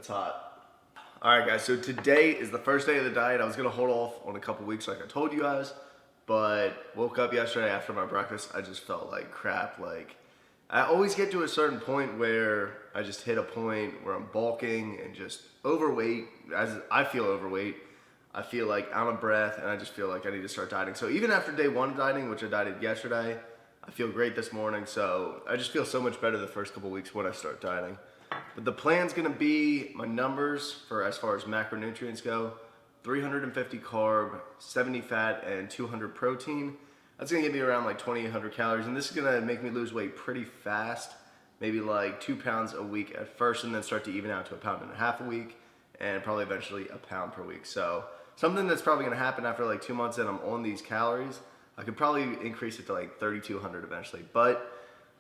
That's hot. All right, guys, so today is the first day of the diet. I was gonna hold off on a couple weeks like I told you guys, but woke up yesterday after my breakfast. I just felt like crap. Like, I always get to a certain point where I just hit a point where I'm bulking and just overweight. As I feel overweight, I feel like out of breath, and I just feel like I need to start dieting. So even after day one of dieting, which I dieted yesterday, I feel great this morning. So I just feel so much better the first couple weeks when I start dieting. But the plan's gonna be my numbers for as far as macronutrients go: 350 carb, 70 fat, and 200 protein. That's gonna give me around like 2,800 calories, and this is gonna make me lose weight pretty fast, maybe like 2 pounds a week at first, and then start to even out to 1.5 pounds a week, and probably eventually 1 pound per week. So something that's probably gonna happen after like 2 months that I'm on these calories. I could probably increase it to like 3,200 eventually, but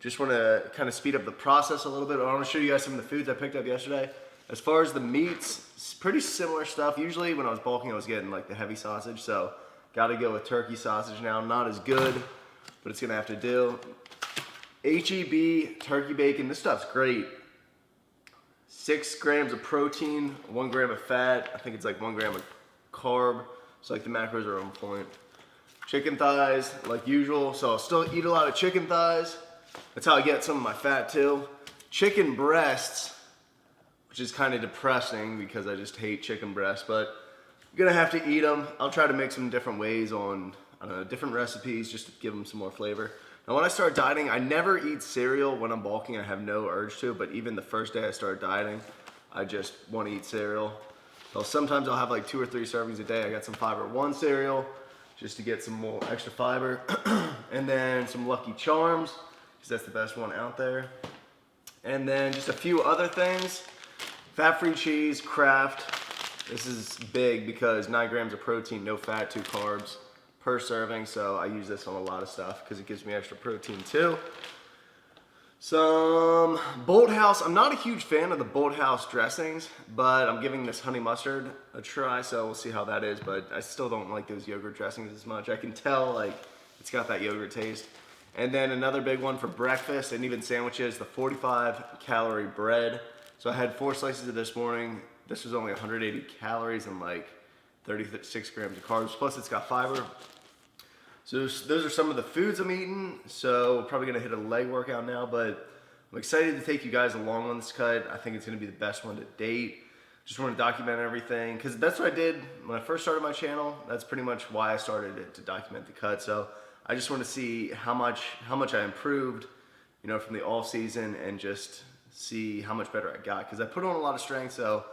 just want to kind of speed up the process a little bit. I want to show you guys some of the foods I picked up yesterday. As far as the meats, it's pretty similar stuff. Usually when I was bulking, I was getting like the heavy sausage, so got to go with turkey sausage now. Not as good, but it's gonna have to do. HEB turkey bacon, this stuff's great. 6 grams of protein, 1 gram of fat. I think it's like 1 gram of carb. So like the macros are on point. Chicken thighs, like usual. So I'll still eat a lot of chicken thighs. That's how I get some of my fat too. Chicken breasts, which is kind of depressing because I just hate chicken breasts, but I'm gonna have to eat them. I'll try to make some different ways on, I don't know, different recipes just to give them some more flavor. Now when I start dieting, I never eat cereal when I'm bulking. I have no urge to, but even the first day I start dieting, I just want to eat cereal. So sometimes I'll have like 2 or 3 servings a day. I got some Fiber One cereal just to get some more extra fiber. And then some Lucky Charms, because that's the best one out there. And then just a few other things. Fat-free cheese, Kraft. This is big because 9 grams of protein, no fat, 2 carbs per serving. So I use this on a lot of stuff because it gives me extra protein too. Some Bolthouse. I'm not a huge fan of the Bolthouse dressings, but I'm giving this honey mustard a try, so we'll see how that is. But I still don't like those yogurt dressings as much. I can tell like it's got that yogurt taste. And then another big one for breakfast and even sandwiches, the 45 calorie bread. So I had 4 slices of this morning. This was only 180 calories and like 36 grams of carbs, plus it's got fiber. So those are some of the foods I'm eating. So probably gonna hit a leg workout now, but I'm excited to take you guys along on this cut. I think it's gonna be the best one to date. Just want to document everything, because that's what I did when I first started my channel. That's pretty much why I started it, to document the cut. So I just want to see how much I improved, you know, from the off season, and just see how much better I got, because I put on a lot of strength. So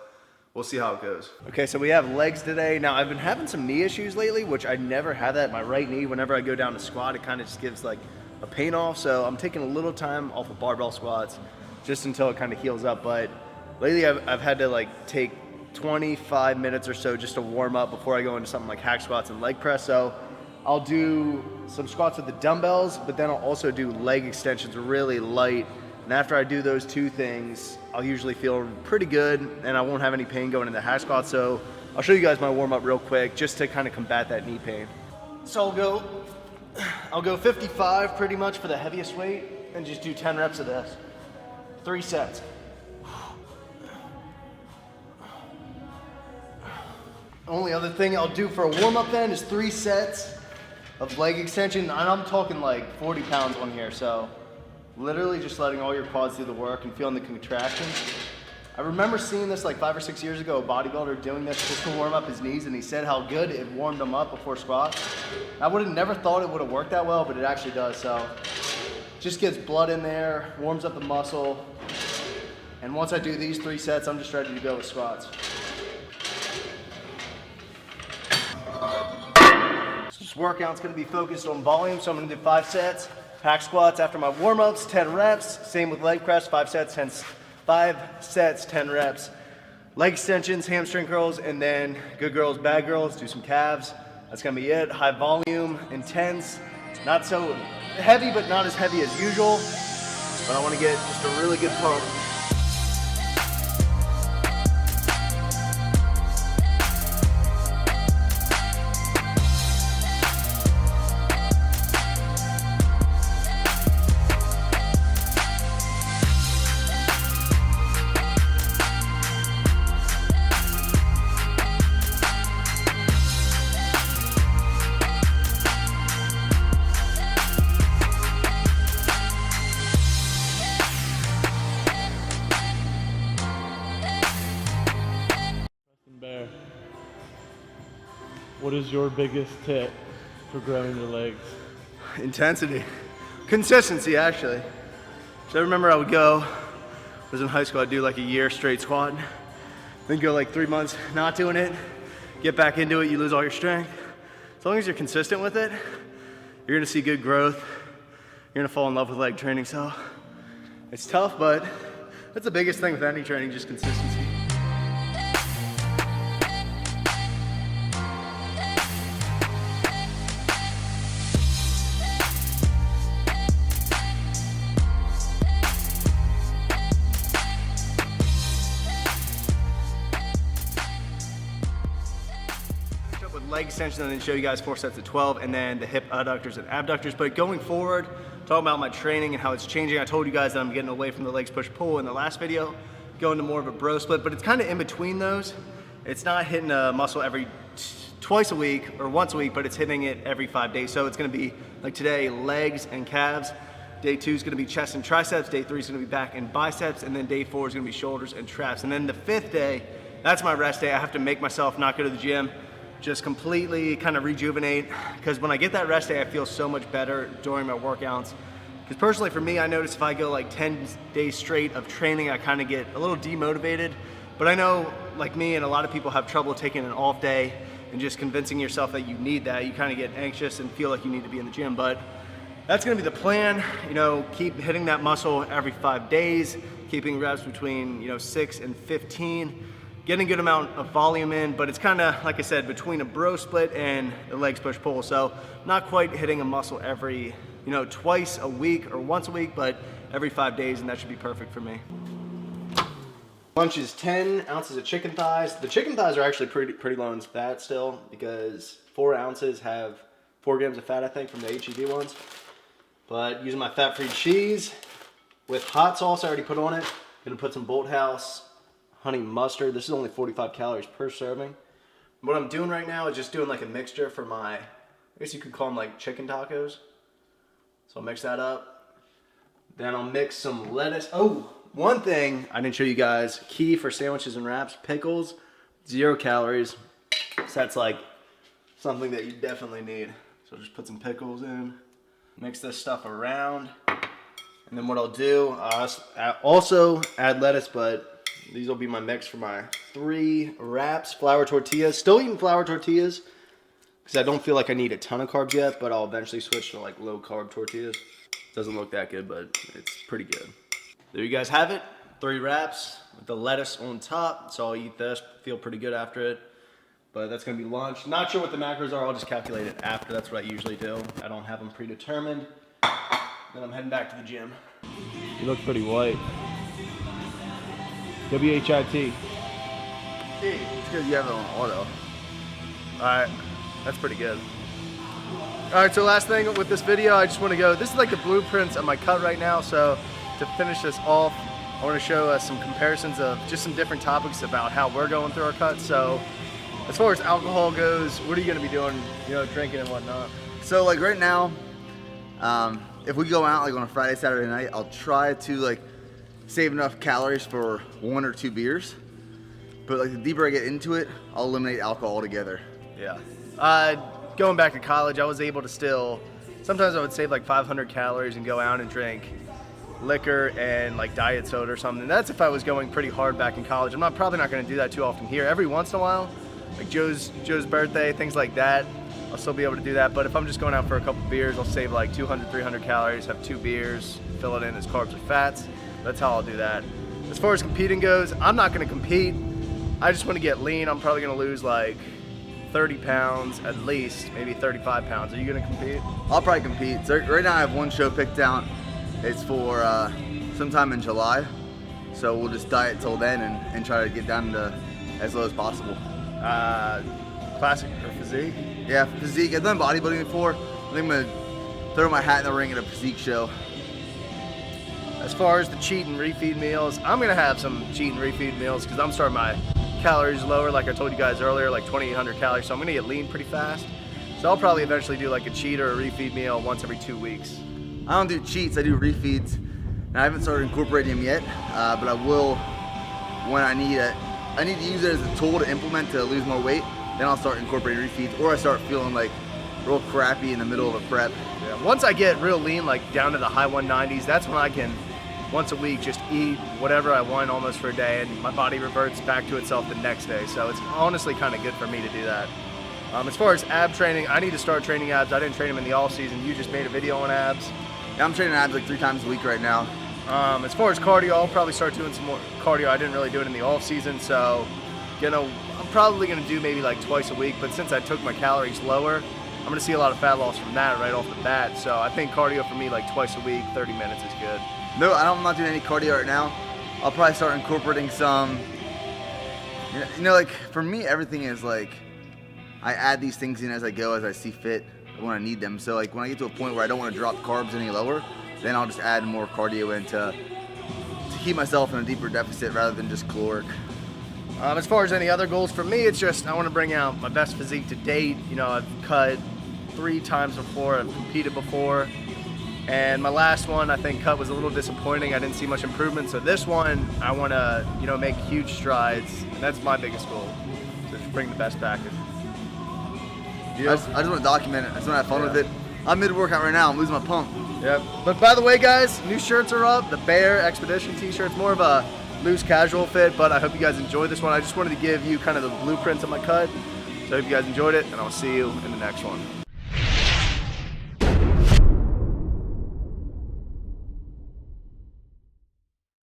we'll see how it goes. Okay, so we have legs today. Now, I've been having some knee issues lately, which I never had that. My right knee, whenever I go down to squat, it kind of just gives like a pain off. So I'm taking a little time off of barbell squats just until it kind of heals up. But lately I've had to like take 25 minutes or so just to warm up before I go into something like hack squats and leg press. So I'll do some squats with the dumbbells, but then I'll also do leg extensions really light. And after I do those 2 things, I'll usually feel pretty good, and I won't have any pain going into hack squats. So I'll show you guys my warm up real quick, just to kind of combat that knee pain. So I'll go 55 pretty much for the heaviest weight, and just do 10 reps of this. 3 sets. Only other thing I'll do for a warm up then is 3 sets of leg extension, and I'm talking like 40 pounds on here. So literally just letting all your quads do the work and feeling the contractions. I remember seeing this like 5 or 6 years ago, a bodybuilder doing this just to warm up his knees, and he said how good it warmed them up before squats. I would have never thought it would have worked that well, but it actually does. So just gets blood in there, warms up the muscle, and once I do these 3 sets, I'm just ready to go with squats. So this workout's gonna be focused on volume, so I'm gonna do 5 sets. Hack squats after my warm-ups, 10 reps. Same with leg press, 5 sets, 10 reps. Leg extensions, hamstring curls, and then good girls, bad girls, do some calves. That's gonna be it. High volume, intense, not so heavy, but not as heavy as usual. But I wanna get just a really good pump. What is your biggest tip for growing your legs? Intensity. Consistency, actually. So I remember I was in high school, I'd do like a year straight squatting, then go like 3 months not doing it, get back into it, you lose all your strength. As long as you're consistent with it, you're gonna see good growth. You're gonna fall in love with leg training, so it's tough, but that's the biggest thing with any training, just consistency. With leg extension, and then show you guys 4 sets of 12, and then the hip adductors and abductors. But going forward, talking about my training and how it's changing, I told you guys that I'm getting away from the legs push pull in the last video, going to more of a bro split, but it's kind of in between those. It's not hitting a muscle twice a week or once a week, but it's hitting it every 5 days. So it's gonna be like today, legs and calves. Day 2 is gonna be chest and triceps. Day 3 is gonna be back and biceps. And then day 4 is gonna be shoulders and traps. And then the 5th day, that's my rest day. I have to make myself not go to the gym, just completely kind of rejuvenate, because when I get that rest day, I feel so much better during my workouts. Because personally for me, I notice if I go like 10 days straight of training, I kind of get a little demotivated. But I know, like me and a lot of people have trouble taking an off day and just convincing yourself that you need that. You kind of get anxious and feel like you need to be in the gym. But that's gonna be the plan. You know, keep hitting that muscle every 5 days, keeping reps between 6 and 15. Getting a good amount of volume in, but it's kind of, like I said, between a bro split and the legs push pull. So not quite hitting a muscle every, twice a week or once a week, but every 5 days, and that should be perfect for me. Lunch is 10 ounces of chicken thighs. The chicken thighs are actually pretty low in fat still, because 4 ounces have 4 grams of fat, I think, from the HEB ones. But using my fat-free cheese with hot sauce I already put on it. Gonna put some Bolthouse honey mustard. This is only 45 calories per serving. What I'm doing right now is just doing like a mixture for my, I guess you could call them like chicken tacos. So I'll mix that up. Then I'll mix some lettuce. Oh, one thing I didn't show you guys, key for sandwiches and wraps, pickles, 0 calories. So that's like something that you definitely need. So just put some pickles in, mix this stuff around. And then what I'll do, also add lettuce, but these will be my mix for my 3 wraps, flour tortillas. Still eating flour tortillas because I don't feel like I need a ton of carbs yet, but I'll eventually switch to like low carb tortillas. Doesn't look that good, but it's pretty good. There you guys have it. 3 wraps with the lettuce on top. So I'll eat this, feel pretty good after it. But that's gonna be lunch. Not sure what the macros are, I'll just calculate it after. That's what I usually do. I don't have them predetermined. Then I'm heading back to the gym. You look pretty white. WHIT. Hey, it's because you have it on auto. Alright, that's pretty good. Alright, so last thing with this video, I just want to go, this is like the blueprints of my cut right now, so to finish this off, I want to show us some comparisons of just some different topics about how we're going through our cuts. So, as far as alcohol goes, what are you going to be doing, drinking and whatnot? So like right now, if we go out like on a Friday, Saturday night, I'll try to like save enough calories for 1 or 2 beers. But like the deeper I get into it, I'll eliminate alcohol altogether. Yeah. Going back to college, I was able to still, sometimes I would save like 500 calories and go out and drink liquor and like diet soda or something. That's if I was going pretty hard back in college. I'm probably not going to do that too often here. Every once in a while, like Joe's birthday, things like that, I'll still be able to do that. But if I'm just going out for a couple beers, I'll save like 200, 300 calories, have 2 beers, fill it in as carbs or fats. That's how I'll do that. As far as competing goes, I'm not going to compete. I just want to get lean. I'm probably going to lose like 30 pounds at least, maybe 35 pounds. Are you going to compete? I'll probably compete. So right now I have 1 show picked out. It's for sometime in July. So we'll just diet till then and try to get down to as low as possible. Classic or physique? Yeah, physique. I've done bodybuilding before. I think I'm going to throw my hat in the ring at a physique show. As far as the cheat and refeed meals, I'm gonna have some cheat and refeed meals because I'm starting my calories lower, like I told you guys earlier, like 2,800 calories. So I'm gonna get lean pretty fast. So I'll probably eventually do like a cheat or a refeed meal once every 2 weeks. I don't do cheats, I do refeeds. And I haven't started incorporating them yet, but I will when I need it. I need to use it as a tool to implement to lose more weight. then I'll start incorporating refeeds, or I start feeling like real crappy in the middle of a prep. Yeah. Once I get real lean, like down to the high 190s, that's when I can once a week just eat whatever I want almost for a day, and my body reverts back to itself the next day. So it's honestly kind of good for me to do that. As far as ab training, I need to start training abs. I didn't train them in the off season. You just made a video on abs. Yeah, I'm training abs like 3 times a week right now. As far as cardio, I'll probably start doing some more cardio. I didn't really do it in the off season, so I'm probably gonna do maybe like twice a week. But since I took my calories lower, I'm gonna see a lot of fat loss from that right off the bat. So I think cardio for me like twice a week, 30 minutes is good. No, I'm not doing any cardio right now. I'll probably start incorporating some, you know, like for me, everything is like, I add these things in as I go, as I see fit, when I need them. So like when I get to a point where I don't want to drop carbs any lower, then I'll just add more cardio in to keep myself in a deeper deficit rather than just caloric. As far as any other goals for me, it's just I want to bring out my best physique to date. You know, I've cut 3 times before, I've competed before. And my last one, I think, cut was a little disappointing. I didn't see much improvement. So this one, I want to, you know, make huge strides. And that's my biggest goal, to just bring the best back. I just want to document it. I just want to have fun with it. I'm mid-workout right now. I'm losing my pump. Yep. But by the way, guys, new shirts are up. The Bear Expedition t-shirt's more of a loose casual fit, but I hope you guys enjoyed this one. I just wanted to give you kind of the blueprints of my cut. So I hope you guys enjoyed it, and I'll see you in the next one.